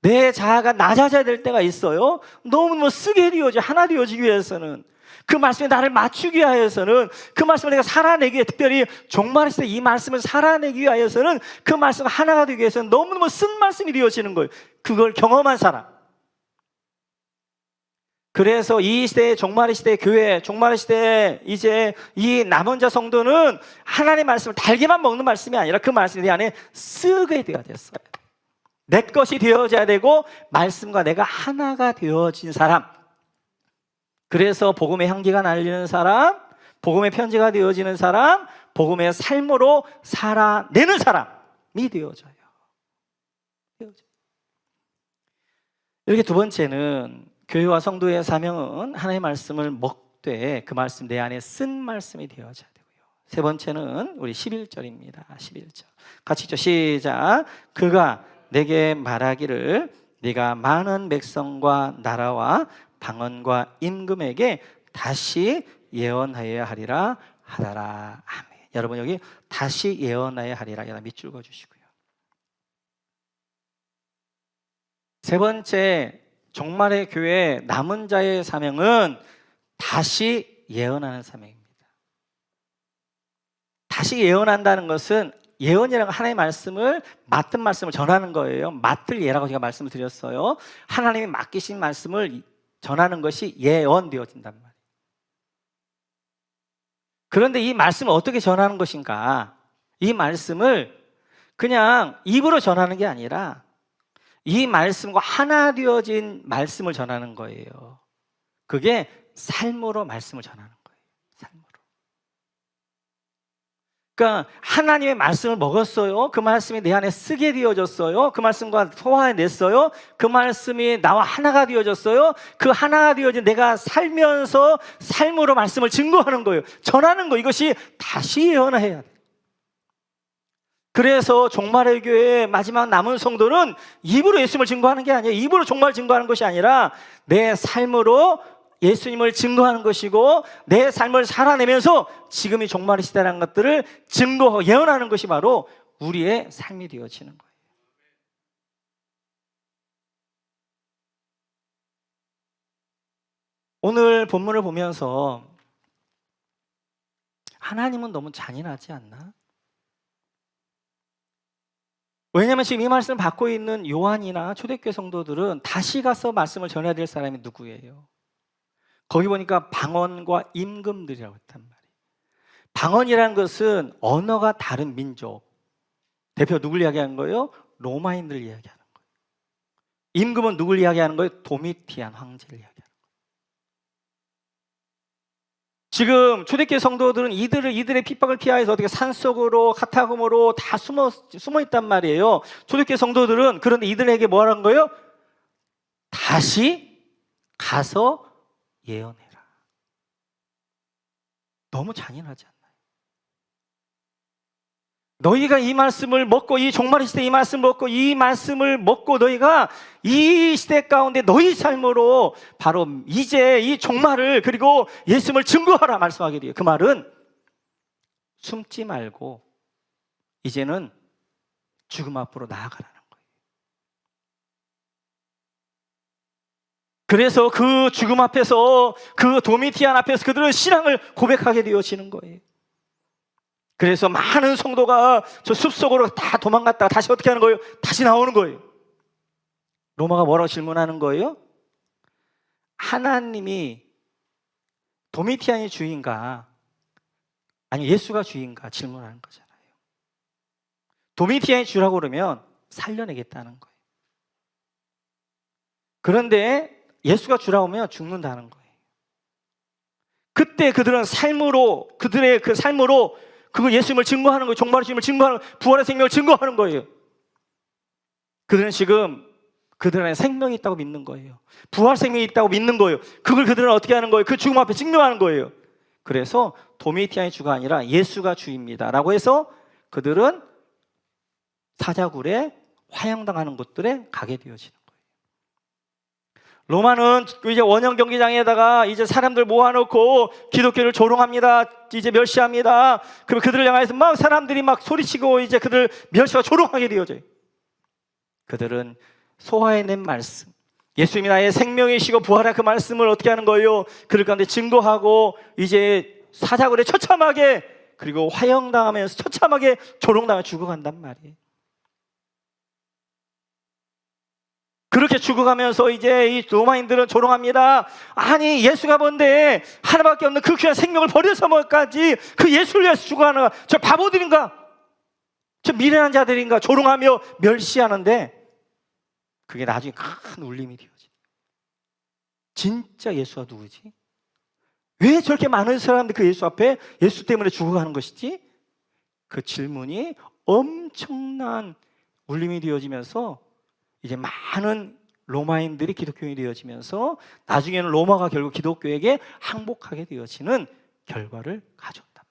내 자아가 낮아져야 될 때가 있어요. 너무 쓰게 되어져 하나 되어지기 위해서는 그 말씀에 나를 맞추기 위해서는 그 말씀을 내가 살아내기 위해 특별히 종말의 시대 이 말씀을 살아내기 위해서는 그 말씀과 하나가 되기 위해서는 너무너무 쓴 말씀이 되어지는 거예요. 그걸 경험한 사람. 그래서 이 시대의 종말의 시대의 교회, 종말의 시대에 이제 이 남은 자 성도는 하나님의 말씀을 달게만 먹는 말씀이 아니라 그 말씀이 내 안에 쓰게 되어야 됐어요. 내 것이 되어져야 되고 말씀과 내가 하나가 되어진 사람. 그래서 복음의 향기가 날리는 사람, 복음의 편지가 되어지는 사람, 복음의 삶으로 살아내는 사람이 되어져요. 이렇게 두 번째는 교회와 성도의 사명은 하나님의 말씀을 먹되 그 말씀 내 안에 쓴 말씀이 되어져야 되고요. 세 번째는 우리 11절입니다. 11절. 같이 읽죠. 시작. 그가 내게 말하기를 네가 많은 백성과 나라와 방언과 임금에게 다시 예언하여야 하리라 하더라. 아멘. 여러분 여기 다시 예언하여야 하리라. 밑줄 그어주시고요. 세 번째 종말의 교회 남은 자의 사명은 다시 예언하는 사명입니다. 다시 예언한다는 것은 예언이라는 하나님의 말씀을 맡은 말씀을 전하는 거예요. 맡을 예라고 제가 말씀을 드렸어요. 하나님이 맡기신 말씀을 전하는 것이 예언되어진단 말이에요. 그런데 이 말씀을 어떻게 전하는 것인가? 이 말씀을 그냥 입으로 전하는 게 아니라 이 말씀과 하나 되어진 말씀을 전하는 거예요. 그게 삶으로 말씀을 전하는 거예요. 삶으로. 그러니까 하나님의 말씀을 먹었어요. 그 말씀이 내 안에 쓰게 되어졌어요. 그 말씀과 소화해냈어요. 그 말씀이 나와 하나가 되어졌어요. 그 하나가 되어진 내가 살면서 삶으로 말씀을 증거하는 거예요. 전하는 거. 이것이 다시 예언해야 돼요. 그래서 종말의 교회의 마지막 남은 성도는 입으로 예수님을 증거하는 게 아니에요. 입으로 종말을 증거하는 것이 아니라 내 삶으로 예수님을 증거하는 것이고, 내 삶을 살아내면서 지금이 종말의 시대라는 것들을 증거하고 예언하는 것이 바로 우리의 삶이 되어지는 거예요. 오늘 본문을 보면서 하나님은 너무 잔인하지 않나? 왜냐하면 지금 이 말씀을 받고 있는 요한이나 초대교회 성도들은 다시 가서 말씀을 전해야 될 사람이 누구예요? 거기 보니까 방언과 임금들이라고 했단 말이에요. 방언이라는 것은 언어가 다른 민족, 대표 누굴 이야기하는 거예요? 로마인들 이야기하는 거예요. 임금은 누굴 이야기하는 거예요? 도미티안 황제를 이야기하는 거예요. 지금 초대교회 성도들은 이들의 핍박을 피하여서 어떻게 산속으로 카타콤으로 다 숨어 있단 말이에요. 초대교회 성도들은 그런데 이들에게 뭐라는 거예요? 다시 가서 예언해라. 너무 잔인하지 않나요? 너희가 이 말씀을 먹고, 이 종말의 시대 이 말씀을 먹고, 이 말씀을 먹고 너희가 이 시대 가운데 너희 삶으로 바로 이제 이 종말을, 그리고 예수님을 증거하라 말씀하게 돼요. 그 말은 숨지 말고 이제는 죽음 앞으로 나아가라는 거예요. 그래서 그 죽음 앞에서, 그 도미티안 앞에서 그들은 신앙을 고백하게 되어지는 거예요. 그래서 많은 성도가 저 숲속으로 다 도망갔다가 다시 어떻게 하는 거예요? 다시 나오는 거예요. 로마가 뭐라고 질문하는 거예요? 하나님이 도미티안이 주인가, 아니 예수가 주인가 질문하는 거잖아요. 도미티안이 주라고 그러면 살려내겠다는 거예요. 그런데 예수가 주라고 하면 죽는다는 거예요. 그때 그들은 삶으로, 그들의 그 삶으로 그거 예수님을 증거하는 거예요. 종말의 주님을 증거하는, 부활의 생명을 증거하는 거예요. 그들은 지금 그들 안에 생명이 있다고 믿는 거예요. 부활 생명이 있다고 믿는 거예요. 그걸 그들은 어떻게 하는 거예요? 그 죽음 앞에 증명하는 거예요. 그래서 도미티안이 주가 아니라 예수가 주입니다 라고 해서 그들은 사자굴에 화형당하는 곳들에 가게 되어지는 거예요. 로마는 이제 원형 경기장에다가 이제 사람들 모아놓고 기독교를 조롱합니다. 이제 멸시합니다. 그럼 그들을 향해서 막 사람들이 막 소리치고 이제 그들 멸시와 조롱하게 되어져요. 그들은 소화해낸 말씀, 예수님이 나의 생명이시고 부활의 그 말씀을 어떻게 하는 거예요? 그들 가운데 증거하고 이제 사자굴에 처참하게, 그리고 화형당하면서 처참하게 조롱당해 죽어간단 말이에요. 그렇게 죽어가면서 이제 이 로마인들은 조롱합니다. 아니 예수가 뭔데 하나밖에 없는 그 귀한 생명을 버려서 뭐까지 그 예수를 위해서 죽어가는 저 바보들인가, 저 미련한 자들인가 조롱하며 멸시하는데, 그게 나중에 큰 울림이 되어지. 진짜 예수가 누구지? 왜 저렇게 많은 사람들이 그 예수 앞에 예수 때문에 죽어가는 것이지? 그 질문이 엄청난 울림이 되어지면서 이제 많은 로마인들이 기독교인이 되어지면서 나중에는 로마가 결국 기독교에게 항복하게 되어지는 결과를 가져온단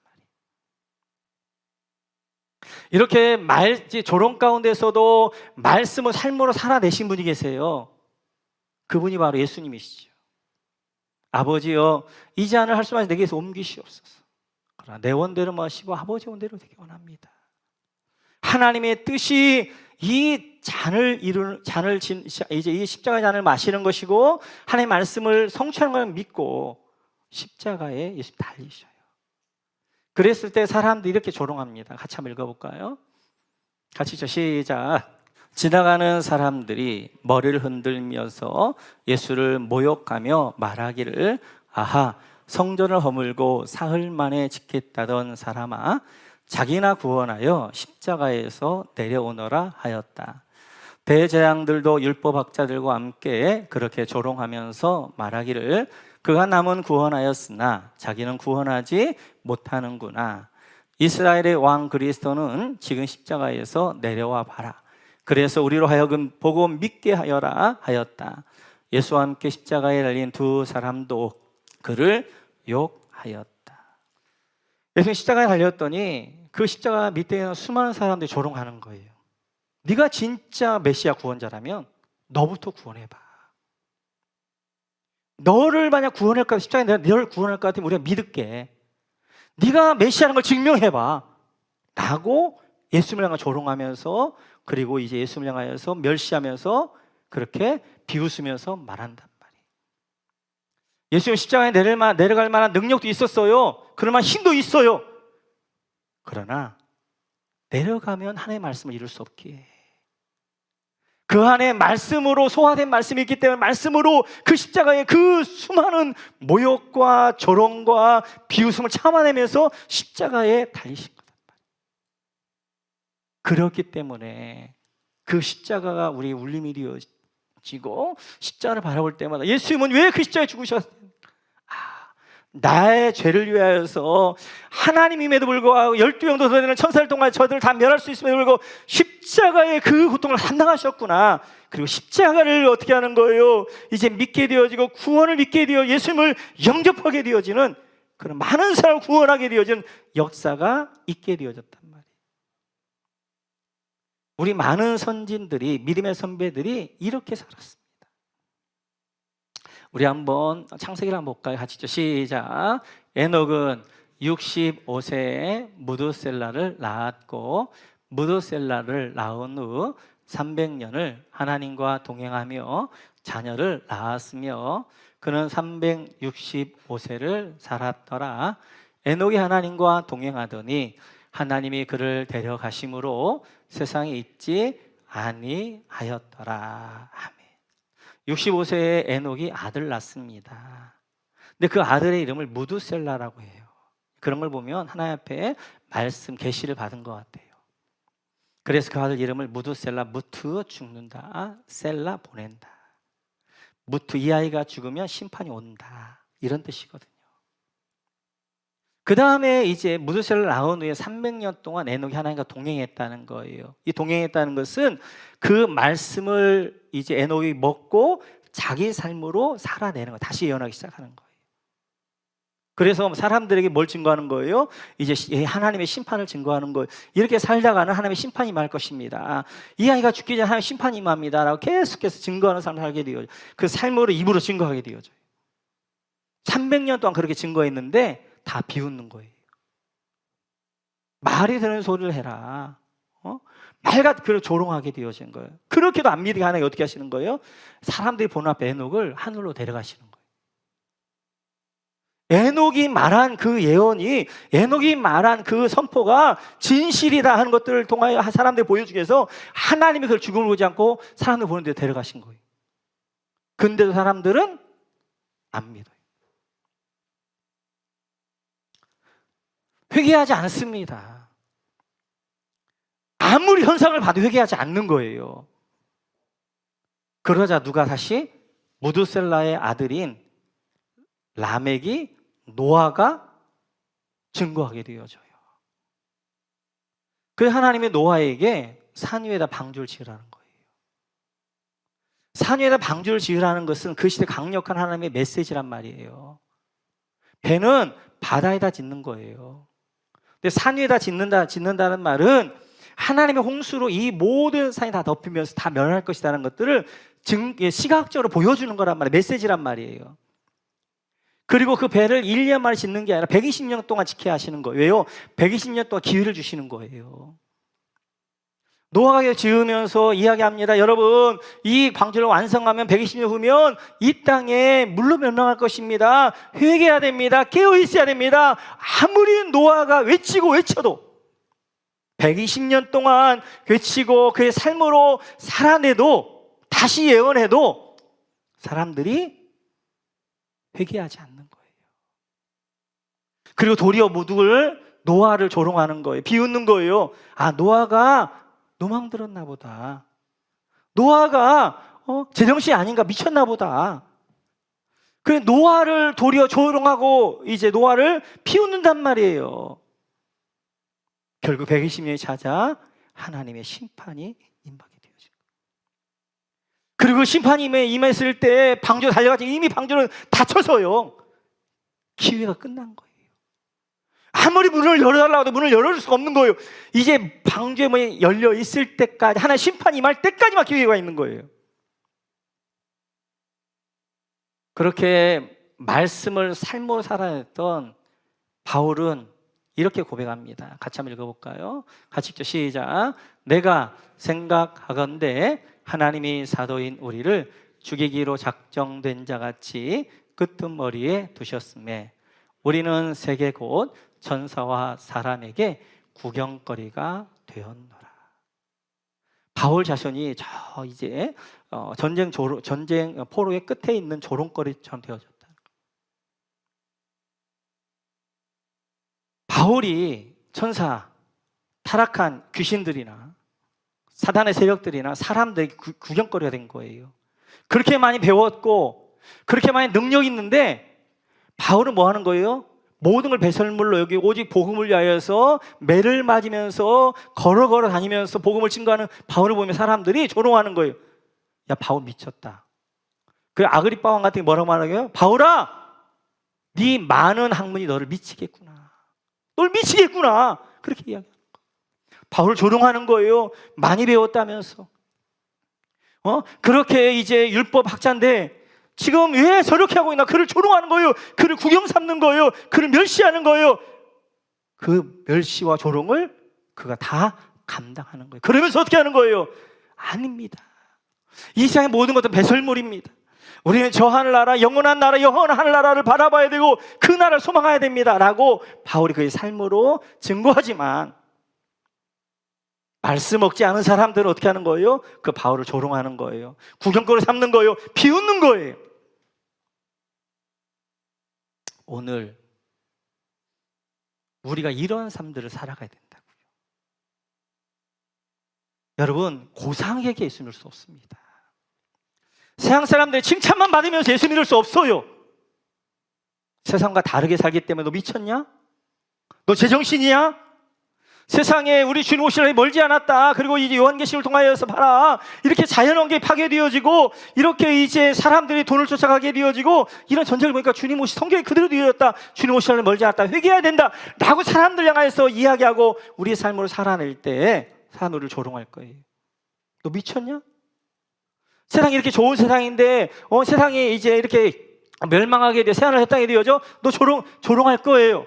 말이에요. 이렇게 조롱 가운데서도 말씀을 삶으로 살아내신 분이 계세요. 그분이 바로 예수님이시죠. 아버지여, 이 잔을 할 수만 내게서 옮기시옵소서. 그러나 내 원대로 마시고 아버지 원대로 되게 원합니다. 하나님의 뜻이 이 이제 이 십자가의 잔을 마시는 것이고 하나님의 말씀을 성취하는 걸 믿고 십자가에 예수님 달리셔요. 그랬을 때 사람들이 이렇게 조롱합니다. 같이 한번 읽어볼까요? 같이 시작. 지나가는 사람들이 머리를 흔들면서 예수를 모욕하며 말하기를, 아하, 성전을 허물고 사흘 만에 짓겠다던 사람아, 자기나 구원하여 십자가에서 내려오너라 하였다. 대제사장들도 율법학자들과 함께 그렇게 조롱하면서 말하기를, 그가 남은 구원하였으나 자기는 구원하지 못하는구나. 이스라엘의 왕 그리스도는 지금 십자가에서 내려와 봐라. 그래서 우리로 하여금 보고 믿게 하여라 하였다. 예수와 함께 십자가에 달린 두 사람도 그를 욕하였다. 예수님 십자가에 달렸더니 그 십자가 밑에 수많은 사람들이 조롱하는 거예요. 네가 진짜 메시아 구원자라면 너부터 구원해봐. 너를 만약 구원할 것 같아, 십자가에 내가 너를 구원할 것 같으면 우리가 믿을게. 네가 메시아라는 걸 증명해봐 라고 예수님을 향해 조롱하면서, 그리고 이제 예수님을 향하여서 멸시하면서 그렇게 비웃으면서 말한단 말이에요. 예수님 십자가에 내려갈 만한 능력도 있었어요. 그럴 만한 힘도 있어요. 그러나 내려가면 하나님의 말씀을 이룰 수 없기에, 그 안에 말씀으로 소화된 말씀이 있기 때문에 말씀으로 그 십자가의 그 수많은 모욕과 조롱과 비웃음을 참아내면서 십자가에 달리신 거단 말이에요. 그렇기 때문에 그 십자가가 우리의 울림이 되어지고 십자가를 바라볼 때마다 예수님은 왜 그 십자가에 죽으셨어요? 나의 죄를 위하여서 하나님임에도 불구하고 12명도 더 되는 천사를 통하여 저들을 다 멸할 수 있음에도 불구하고 십자가의 그 고통을 감당하셨구나. 그리고 십자가를 어떻게 하는 거예요? 이제 믿게 되어지고 구원을 믿게 되어 예수님을 영접하게 되어지는 그런 많은 사람을 구원하게 되어지는 역사가 있게 되어졌단 말이에요. 우리 많은 선진들이, 믿음의 선배들이 이렇게 살았습니다. 우리 한번 창세기를 한번 볼까요? 같이 시작. 에녹은 65세에 무드셀라를 낳았고, 무드셀라를 낳은 후 300년을 하나님과 동행하며 자녀를 낳았으며 그는 365세를 살았더라. 에녹이 하나님과 동행하더니 하나님이 그를 데려가심으로 세상에 있지 아니하였더라. 아멘. 65세에 에녹이 아들 낳습니다. 근데 그 아들의 이름을 무드셀라라고 해요. 그런 걸 보면 하나님 앞에 말씀 계시를 받은 것 같아요. 그래서 그 아들 이름을 무드셀라, 무트 죽는다, 셀라 보낸다. 무트, 이 아이가 죽으면 심판이 온다, 이런 뜻이거든요. 그 다음에 이제 무드셀라를 낳은 후에 300년 동안 에녹이 하나님과 동행했다는 거예요. 이 동행했다는 것은 그 말씀을 이제 에녹이 먹고 자기 삶으로 살아내는 거예요. 다시 예언하기 시작하는 거예요. 그래서 사람들에게 뭘 증거하는 거예요? 이제 하나님의 심판을 증거하는 거예요. 이렇게 살다가는 하나님의 심판이 임할 것입니다. 이 아이가 죽기 전에 하나님의 심판이 임합니다 라고 계속해서 증거하는 삶을 살게 되어져요. 그 삶으로 입으로 증거하게 되어져요. 300년 동안 그렇게 증거했는데 다 비웃는 거예요. 말이 되는 소리를 해라. 말같이 그렇게 조롱하게 되어진 거예요. 그렇게도 안 믿게 하나님 어떻게 하시는 거예요? 사람들이 보는 앞에 에녹을 하늘로 데려가시는 거예요. 에녹이 말한 그 예언이, 에녹이 말한 그 선포가 진실이다 하는 것들을 통하여 사람들이 보여주기 위해서 하나님이 그걸 죽음을 보지 않고 사람들 보는 데 데려가신 거예요. 근데도 사람들은 안 믿어요. 회개하지 않습니다. 아무리 현상을 봐도 회개하지 않는 거예요. 그러자 누가 다시 무드셀라의 아들인 라멕이, 노아가 증거하게 되어져요. 그래서 하나님이 노아에게 산 위에다 방주를 지으라는 거예요. 산 위에다 방주를 지으라는 것은 그 시대 강력한 하나님의 메시지란 말이에요. 배는 바다에다 짓는 거예요. 근데 산 위에다 짓는다는 말은 하나님의 홍수로 이 모든 산이 다 덮이면서 다 멸할 것이라는 것들을 시각적으로 보여주는 거란 말이에요. 메시지란 말이에요. 그리고 그 배를 1년 만에 짓는 게 아니라 120년 동안 지켜야 하시는 거예요. 왜요? 120년 동안 기회를 주시는 거예요. 노아가 지으면서 이야기합니다. 여러분, 이 방주를 완성하면 120년 후면 이 땅에 물로 멸망할 것입니다. 회개해야 됩니다. 깨어 있어야 됩니다. 아무리 노아가 외쳐도 120년 동안 외치고 그의 삶으로 살아내도, 다시 예언해도 사람들이 회개하지 않는 거예요. 그리고 도리어 노아를 조롱하는 거예요. 비웃는 거예요. 아, 노아가 노망 들었나 보다. 노아가 제정신이 아닌가, 미쳤나 보다. 그래 노아를 도리어 조롱하고 이제 노아를 비웃는단 말이에요. 결국 120년이 찾아 하나님의 심판이 임하게 되어진 거예요. 그리고 심판이 임했을 때 방주 달려가지고 이미 방주는 닫혀서요. 기회가 끝난 거예요. 아무리 문을 열어달라고 해도 문을 열어줄 수가 없는 거예요. 이제 방주의 문이 열려 있을 때까지, 하나의 심판이 임할 때까지만 기회가 있는 거예요. 그렇게 말씀을 삶으로 살아냈던 바울은 이렇게 고백합니다. 같이 한번 읽어볼까요? 같이 읽죠. 시작. 내가 생각하건대 하나님이 사도인 우리를 죽이기로 작정된 자같이 끄트머리에 두셨음에 우리는 세계 곧 전사와 사람에게 구경거리가 되었노라. 바울 자신이 저 이제 전쟁 포로의 끝에 있는 조롱거리처럼 되어졌다. 바울이 천사, 타락한 귀신들이나 사단의 세력들이나 사람들에게 구경거리가 된 거예요. 그렇게 많이 배웠고 그렇게 많이 능력이 있는데 바울은 뭐 하는 거예요? 모든 걸 배설물로 여기 오직 복음을 위하여서 매를 맞으면서 걸어 다니면서 복음을 증거하는 바울을 보면 사람들이 조롱하는 거예요. 야, 바울 미쳤다. 그 아그리빠 왕 같은 게 뭐라고 말하게요? 바울아, 네 많은 학문이 너를 미치겠구나. 널 미치겠구나. 그렇게 이야기하는 거예요. 바울을 조롱하는 거예요. 많이 배웠다면서. 그렇게 이제 율법 학자인데 지금 왜 저렇게 하고 있나? 그를 조롱하는 거예요. 그를 구경 삼는 거예요. 그를 멸시하는 거예요. 그 멸시와 조롱을 그가 다 감당하는 거예요. 그러면서 어떻게 하는 거예요? 아닙니다. 이 세상의 모든 것은 배설물입니다. 우리는 저 하늘나라, 영원한 나라, 영원한 하늘나라를 바라봐야 되고 그 나라를 소망해야 됩니다 라고 바울이 그의 삶으로 증거하지만 말씀 먹지 않은 사람들은 어떻게 하는 거예요? 그 바울을 조롱하는 거예요. 구경거리 삼는 거예요. 비웃는 거예요. 오늘 우리가 이런 삶들을 살아가야 된다고요. 여러분, 고상에게 예수 믿을 수 없습니다. 세상 사람들이 칭찬만 받으면서 예수 믿을 수 없어요. 세상과 다르게 살기 때문에 너 미쳤냐? 너 제정신이야? 세상에 우리 주님 오실 날이 멀지 않았다. 그리고 이제 요한계시를 통하여서 봐라. 이렇게 자연환경이 파괴되어지고 이렇게 이제 사람들이 돈을 쫓아가게 되어지고 이런 전쟁을 보니까 주님 오실 성경이 그대로 되어졌다. 주님 오실 날이 멀지 않았다. 회개해야 된다 라고 사람들 향해서 이야기하고 우리의 삶으로 살아낼 때 사람들을 조롱할 거예요. 너 미쳤냐? 세상이 이렇게 좋은 세상인데 세상이 이제 이렇게 멸망하게 돼 세상을 해당이 되어져 너 조롱할 거예요.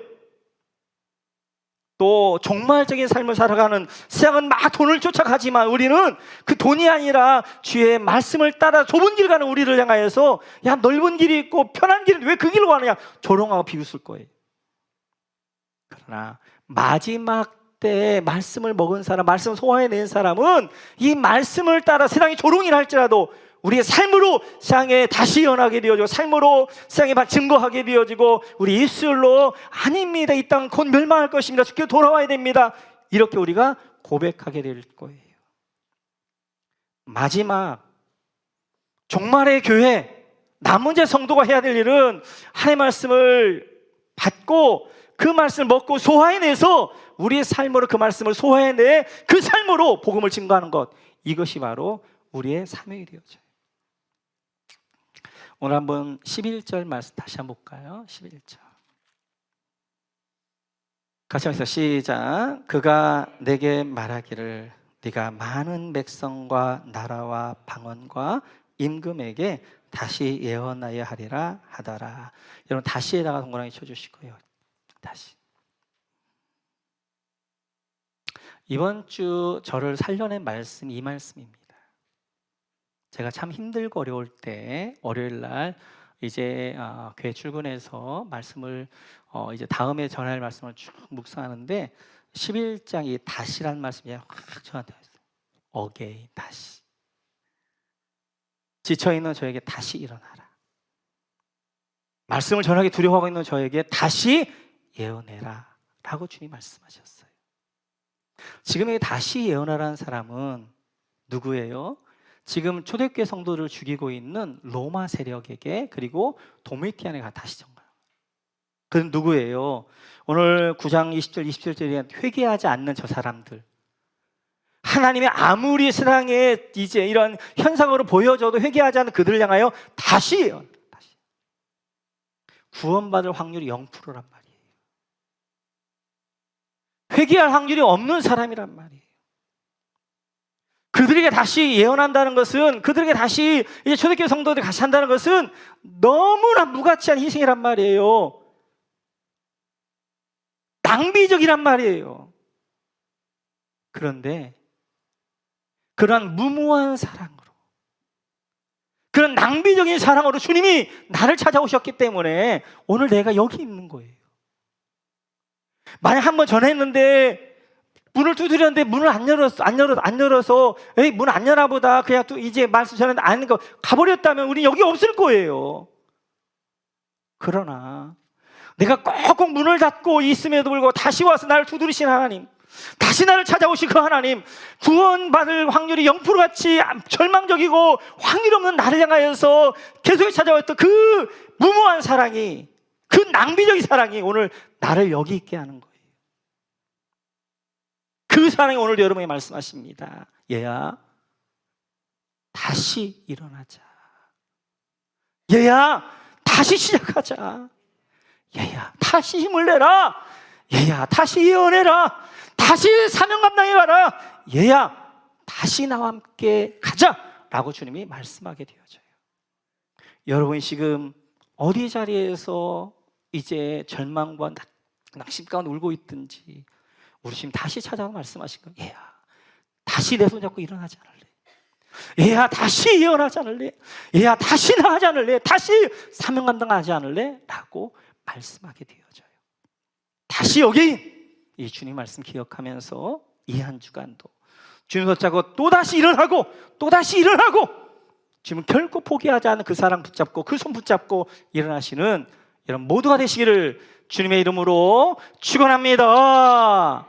또 종말적인 삶을 살아가는 세상은 막 돈을 쫓아가지만 우리는 그 돈이 아니라 주의 말씀을 따라 좁은 길 가는 우리를 향하여서 야, 넓은 길이 있고 편한 길은 왜 그 길로 가느냐 조롱하고 비웃을 거예요. 그러나 마지막 때 말씀을 먹은 사람, 말씀을 소화해낸 사람은 이 말씀을 따라 세상이 조롱이라 할지라도 우리의 삶으로 세상에 다시 연하게 되어지고 삶으로 세상에 증거하게 되어지고 우리 예수로 아닙니다. 이 땅은 곧 멸망할 것입니다. 주께 돌아와야 됩니다. 이렇게 우리가 고백하게 될 거예요. 마지막 종말의 교회 남은 자 성도가 해야 될 일은 하나님의 말씀을 받고 그 말씀을 먹고 소화해내서 우리의 삶으로 그 말씀을 소화해내 그 삶으로 복음을 증거하는 것, 이것이 바로 우리의 사명이 되어져요. 오늘 한번 11절 말씀 다시 한번 볼까요? 11절 같이 하면서 시작. 그가 내게 말하기를 네가 많은 백성과 나라와 방언과 임금에게 다시 예언하여 하리라 하더라. 여러분 다시에다가 동그라미 쳐주시고요. 다시. 이번 주 저를 살려낸 말씀이 이 말씀입니다. 제가 참 힘들고 어려울 때 월요일 날 이제 교회 출근해서 말씀을 이제 다음에 전할 말씀을 쭉 묵상하는데 11장이 다시라는 말씀이 확 저한테 왔어요. 어게인, 다시. 지쳐있는 저에게 다시 일어나라. 말씀을 전하기 두려워하고 있는 저에게 다시 예언해라 라고 주님 말씀하셨어요. 지금 다시 예언하라는 사람은 누구예요? 지금 초대교회 성도를 죽이고 있는 로마 세력에게 그리고 도미티안에게 다시 전가요. 그는 누구예요? 오늘 9장 20절 27절에 회개하지 않는 저 사람들, 하나님의 아무리 세상에 이제 이런 현상으로 보여져도 회개하지 않는 그들을 향하여 다시 구원받을 확률이 0%란 말이에요. 회개할 확률이 없는 사람이란 말이에요. 그들에게 다시 예언한다는 것은, 그들에게 다시 이제 초대교회 성도들이 같이 한다는 것은 너무나 무가치한 희생이란 말이에요. 낭비적이란 말이에요. 그런데 그러한 무모한 사랑으로, 그런 낭비적인 사랑으로 주님이 나를 찾아오셨기 때문에 오늘 내가 여기 있는 거예요. 만약 한번 전했는데 문을 두드렸는데 문을 안 열어서 에이, 문 안 열나 보다, 그냥 또 이제 말씀 전했는데 안 거 가버렸다면 우리 여기 없을 거예요. 그러나 내가 꼭꼭 문을 닫고 있음에도 불구하고 다시 와서 나를 두드리신 하나님, 다시 나를 찾아오신 그 하나님, 구원받을 확률이 0%같이 절망적이고 확률 없는 나를 향하여서 계속 찾아왔던 그 무모한 사랑이, 그 낭비적인 사랑이 오늘 나를 여기 있게 하는 거예요. 그 사랑이 오늘 여러분에게 말씀하십니다. 얘야, 다시 일어나자. 얘야, 다시 시작하자. 얘야, 다시 힘을 내라. 얘야, 다시 예언해라. 다시 사명 감당해 가라. 얘야, 다시 나와 함께 가자. 라고 주님이 말씀하게 되어져요. 여러분이 지금 어디 자리에서 이제 절망과 낙심 가운데 울고 있든지, 우리 지금 다시 찾아와 말씀하신 거예요. 얘야, 다시 내 손잡고 일어나지 않을래? 얘야, 다시 예언하지 않을래? 얘야, 다시 나가지 않을래? 다시 사명 감당하지 않을래? 라고 말씀하게 되어져요. 다시 여기 이 주님 말씀 기억하면서 이 한 주간도 주님 붙잡고 또다시 일어나고 또다시 일어나고, 주님은 결코 포기하지 않는 그 사랑 붙잡고 그 손 붙잡고 일어나시는 여러분 모두가 되시기를 주님의 이름으로 축원합니다.